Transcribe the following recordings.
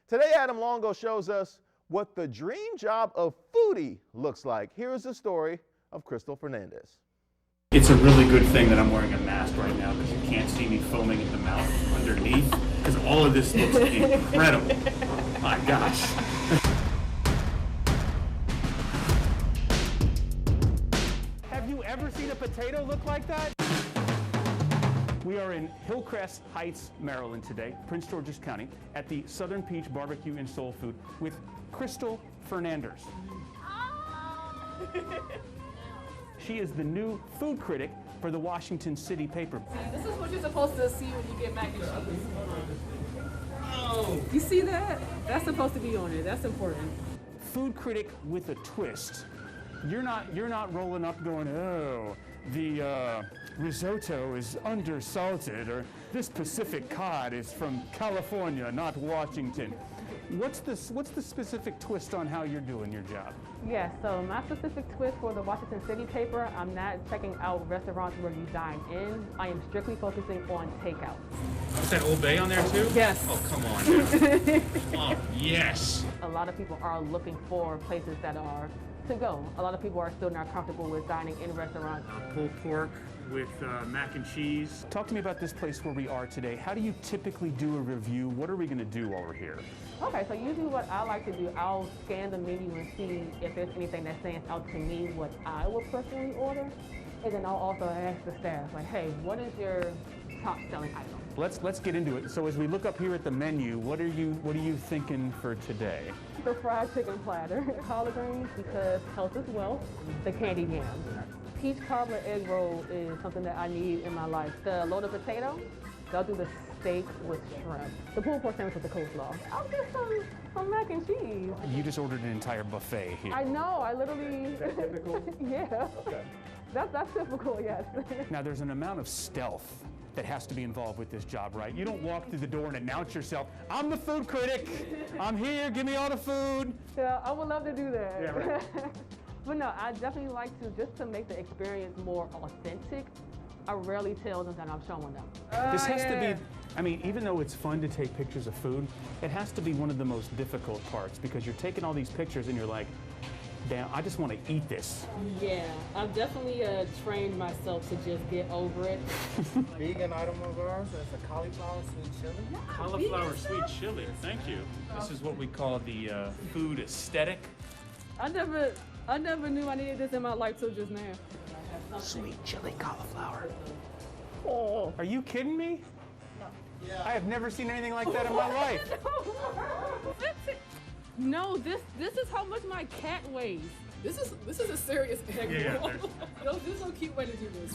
Today, Adam Longo shows us what the dream job of foodie looks like. Here is the story of Crystal Fernanders. It's a really good thing that I'm wearing a mask right now because you can't see me foaming at the mouth underneath because all of this looks incredible. My gosh. Have you ever seen a potato look like that? We are in Hillcrest Heights, Maryland today, Prince George's County, at the Southern Peach Barbecue and Soul Food with Crystal Fernanders. She is the new food critic for the Washington City paper. This is what you're supposed to see when you get mac and cheese. Oh, you see that? That's supposed to be on it. That's important. Food critic with a twist. You're not rolling up going, oh, the risotto is undersalted, or this Pacific cod is from California, not Washington. What's the specific twist on how you're doing your job? Yes, so my specific twist for the Washington City paper, I'm not checking out restaurants where you dine in. I am strictly focusing on takeout. Is that Old Bay on there too? Yes. Oh, come on. Oh, yes. A lot of people are looking for places that are to go. A lot of people are still not comfortable with dining in restaurants. Pulled pork with mac and cheese. Talk to me about this place where we are today. How do you typically do a review? What are we going to do while we're here? Okay, so usually what I like to do, I'll scan the menu and see if there's anything that stands out to me, what I would personally order. And then I'll also ask the staff, like, hey, what is your top selling item? Let's get into it. So as we look up here at the menu, what are you thinking for today? The fried chicken platter, collard greens because health is wealth, the candy yams. Peach cobbler egg roll is something that I need in my life. The loaded potato, they'll do the steak with shrimp. The pulled pork sandwich with the coleslaw. I'll get some mac and cheese. You just ordered an entire buffet here. I know, I literally. Is that typical? Yeah. Okay. That's typical, yes. Now there's an amount of stealth that has to be involved with this job, right? You don't walk through the door and announce yourself, I'm the food critic, I'm here, give me all the food. Yeah, I would love to do that. Yeah, right. But no, I definitely like to, just to make the experience more authentic, I rarely tell them that I'm showing them. This has to be, I mean, even though it's fun to take pictures of food, it has to be one of the most difficult parts because you're taking all these pictures and you're like, damn, I just want to eat this. Yeah, I've definitely trained myself to just get over it. Vegan item of ours is a cauliflower sweet chili. Cauliflower sweet chili, thank you. This is what we call the food aesthetic. I never knew I needed this in my life till just now. Sweet chili cauliflower. Oh, are you kidding me? No. Yeah. I have never seen anything like that in my life. No, this is how much my cat weighs. This is a serious egg roll. There's no cute way to do this.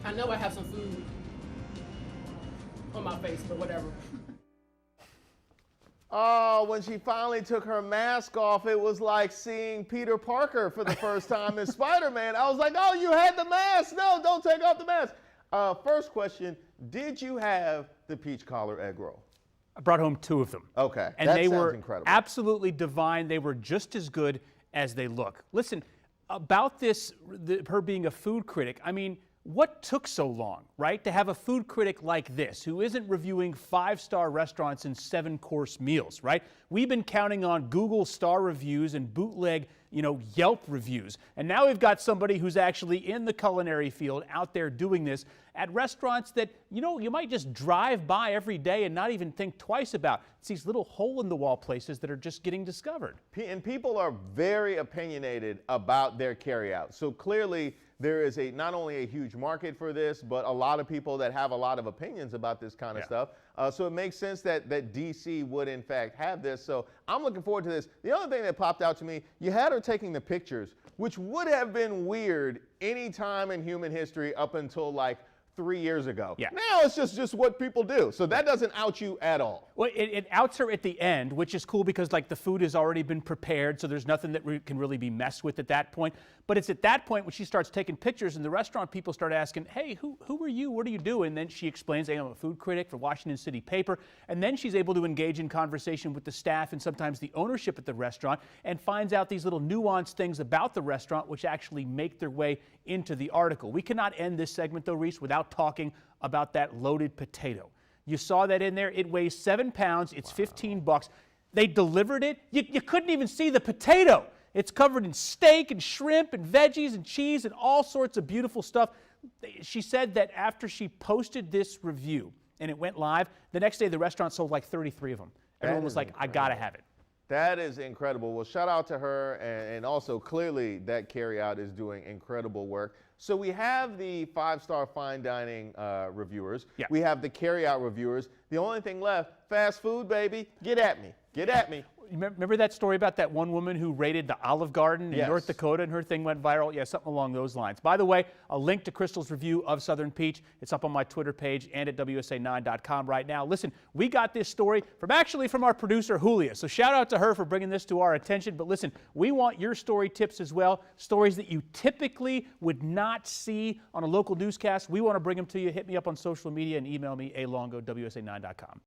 I know I have some food on my face, but whatever. Oh, when she finally took her mask off, it was like seeing Peter Parker for the first time in Spider-Man. I was like, oh, you had the mask. No, don't take off the mask. First question, did you have the peach cobbler egg roll? I brought home 2 of them. Okay, and that they sounds were incredible. Absolutely divine. They were just as good as they look. Listen, about this, her being a food critic, I mean, what took so long, right? To have a food critic like this, who isn't reviewing 5-star restaurants and 7-course meals, right? We've been counting on Google star reviews and bootleg, Yelp reviews. And now we've got somebody who's actually in the culinary field out there doing this at restaurants that, you might just drive by every day and not even think twice about. It's these little hole-in-the-wall places that are just getting discovered. And people are very opinionated about their carryout. So clearly, there is not only a huge market for this, but a lot of people that have a lot of opinions about this kind of stuff. So it makes sense that DC would in fact have this. So I'm looking forward to this. The other thing that popped out to me, you had her taking the pictures, which would have been weird any time in human history up until like 3 years ago. Yeah. Now it's just what people do. So that doesn't out you at all. Well, it outs her at the end, which is cool because like the food has already been prepared, so there's nothing that can really be messed with at that point. But it's at that point when she starts taking pictures and the restaurant people start asking, hey, who are you? What are you doing? And then she explains, hey, I'm a food critic for Washington City paper. And then she's able to engage in conversation with the staff and sometimes the ownership at the restaurant and finds out these little nuanced things about the restaurant which actually make their way into the article. We cannot end this segment though, Reese, without talking about that loaded potato. You saw that in there. It weighs 7 pounds. It's $15. They delivered it. You couldn't even see the potato. It's covered in steak and shrimp and veggies and cheese and all sorts of beautiful stuff. She said that after she posted this review and it went live, the next day the restaurant sold like 33 of them. Everyone was like, I gotta have it. That is incredible. Well, shout out to her, and also clearly that carryout is doing incredible work. So we have the 5-star fine dining reviewers. Yeah. We have the carryout reviewers. The only thing left, fast food, baby. Get at me. Get at me. Remember that story about that one woman who raided the Olive Garden in Yes. North Dakota and her thing went viral? Yeah, something along those lines. By the way, a link to Crystal's review of Southern Peach. It's up on my Twitter page and at WSA9.com right now. Listen, we got this story from our producer, Julia. So shout out to her for bringing this to our attention. But listen, we want your story tips as well. Stories that you typically would not see on a local newscast. We want to bring them to you. Hit me up on social media and email me, alongo@wsa9.com.